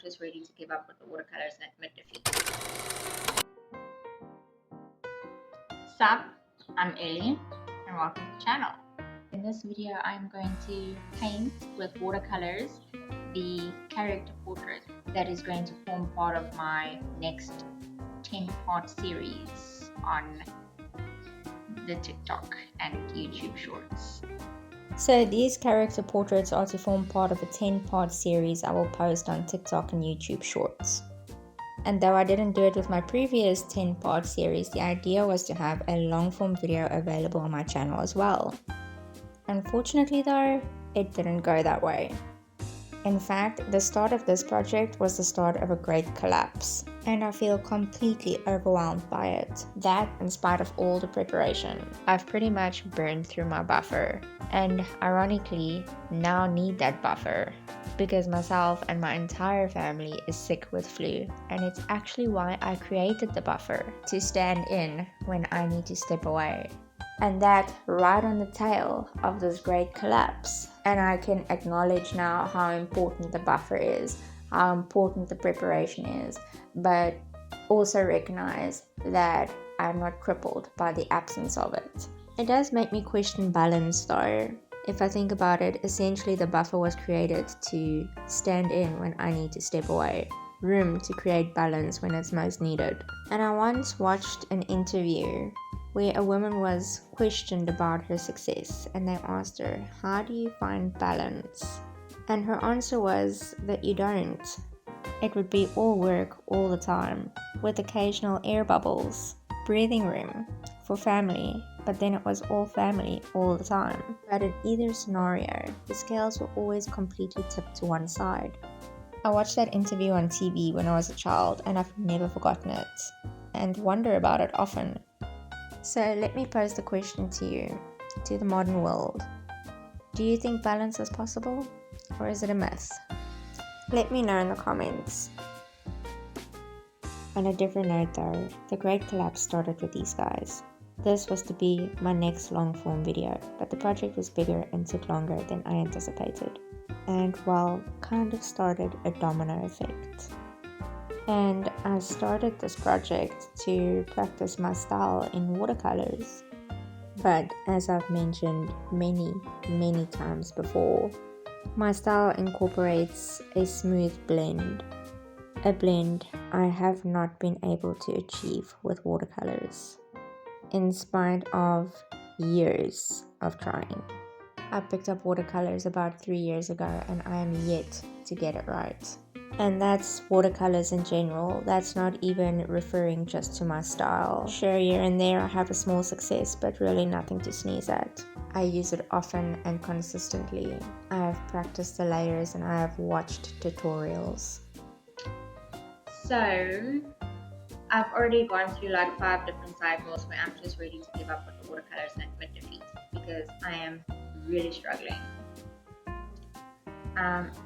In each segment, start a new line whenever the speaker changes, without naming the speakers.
just ready to give up with the watercolors and admit defeat. Sup, I'm Ellie and welcome to the channel. In this video I'm going to paint with watercolors the character portrait that is going to form part of my next 10-part series on the TikTok and YouTube shorts.
So these character portraits are to form part of a 10-part series I will post on TikTok and YouTube shorts. And though I didn't do it with my previous 10-part series, the idea was to have a long-form video available on my channel as well. Unfortunately though, it didn't go that way. In fact, the start of this project was the start of a great collapse, and I feel completely overwhelmed by it. That, in spite of all the preparation, I've pretty much burned through my buffer, and ironically, now need that buffer, because myself and my entire family is sick with flu, and it's actually why I created the buffer, to stand in when I need to step away. And that right on the tail of this great collapse. And I can acknowledge now how important the buffer is, how important the preparation is, but also recognize that I'm not crippled by the absence of it. It does make me question balance though. If I think about it, essentially the buffer was created to stand in when I need to step away. Room to create balance when it's most needed. And I once watched an interview where a woman was questioned about her success, and they asked her, how do you find balance? And her answer was that you don't. It would be all work all the time, with occasional air bubbles, breathing room for family, but then it was all family all the time. But in either scenario, the scales were always completely tipped to one side. I watched that interview on TV when I was a child, and I've never forgotten it, and wonder about it often. So let me pose the question to you, to the modern world. Do you think balance is possible, or is it a myth? Let me know in the comments. On a different note though, the great collapse started with these guys. This was to be my next long form video, but the project was bigger and took longer than I anticipated. And well, kind of started a domino effect. And I started this project to practice my style in watercolors. But as I've mentioned many times before, my style incorporates a smooth blend. A blend I have not been able to achieve with watercolors, in spite of years of trying. I picked up watercolors about 3 years ago and I am yet to get it right. And that's watercolors in general. That's not even referring just to my style. Sure, here and there I have a small success, but really nothing to sneeze at. I use it often and consistently. I have practiced the layers and I have watched tutorials.
So, I've already gone through like 5 different cycles where I'm just ready to give up with the watercolors and admit defeat, because I am really struggling.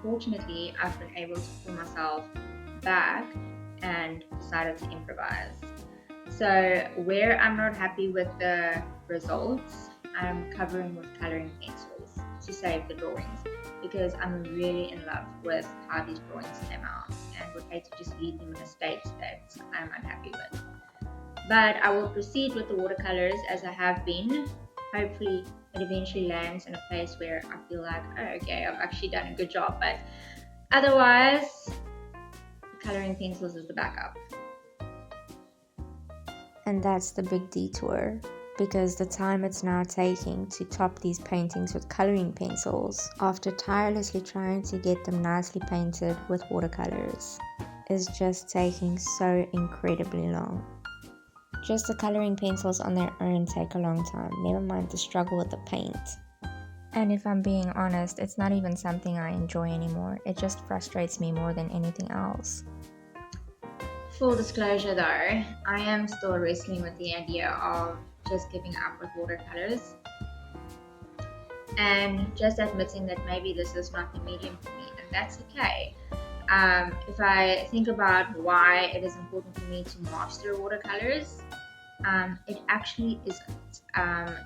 Fortunately, I've been able to pull myself back and decided to improvise. So where I'm not happy with the results, I'm covering with coloring pencils to save the drawings, because I'm really in love with how these drawings came out and would hate to just leave them in a state that I'm unhappy with. But I will proceed with the watercolors as I have been. Hopefully it eventually lands in a place where I feel like, oh, okay, I've actually done a good job. But otherwise, coloring pencils is the backup.
And that's the big detour, because the time it's now taking to top these paintings with coloring pencils, after tirelessly trying to get them nicely painted with watercolors, is just taking so incredibly long. Just the coloring pencils on their own take a long time, never mind the struggle with the paint. And if I'm being honest, it's not even something I enjoy anymore. It just frustrates me more than anything else.
Full disclosure though, I am still wrestling with the idea of just giving up with watercolors and just admitting that maybe this is not the medium for me, and that's okay. If I think about why it is important for me to master watercolors, it actually isn't.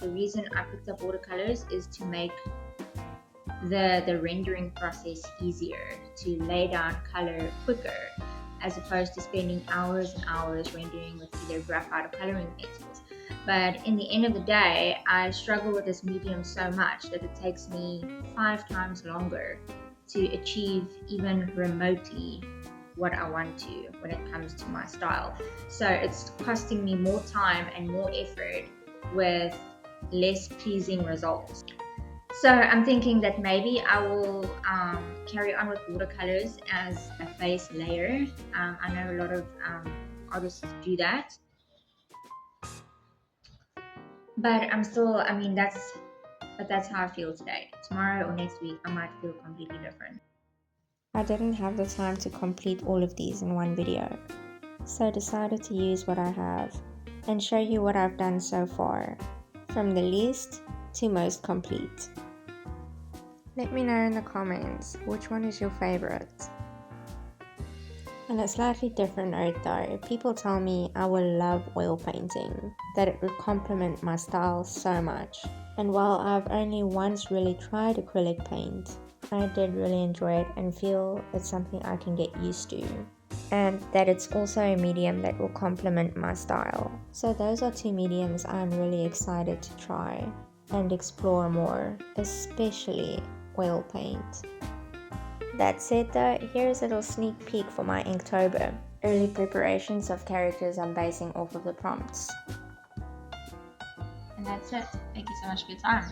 The reason I picked up watercolors is to make the rendering process easier, to lay down color quicker, as opposed to spending hours and hours rendering with either graphite or coloring pencils. But in the end of the day, I struggle with this medium so much that it takes me 5 times longer to achieve even remotely what I want to when it comes to my style. So it's costing me more time and more effort with less pleasing results. So I'm thinking that maybe I will carry on with watercolors as a base layer. I know a lot of artists do that, but that's how I feel today. Tomorrow or next week, I might feel completely different.
I didn't have the time to complete all of these in one video, so I decided to use what I have and show you what I've done so far, from the least to most complete. Let me know in the comments which one is your favorite. On a slightly different note though, people tell me I will love oil painting, that it would complement my style so much. And while I've only once really tried acrylic paint, I did really enjoy it and feel it's something I can get used to. And that it's also a medium that will complement my style. So those are two mediums I'm really excited to try and explore more, especially oil paint. That said though, here's a little sneak peek for my Inktober. Early preparations of characters I'm basing off of the prompts.
And that's it. Thank you so much for your time.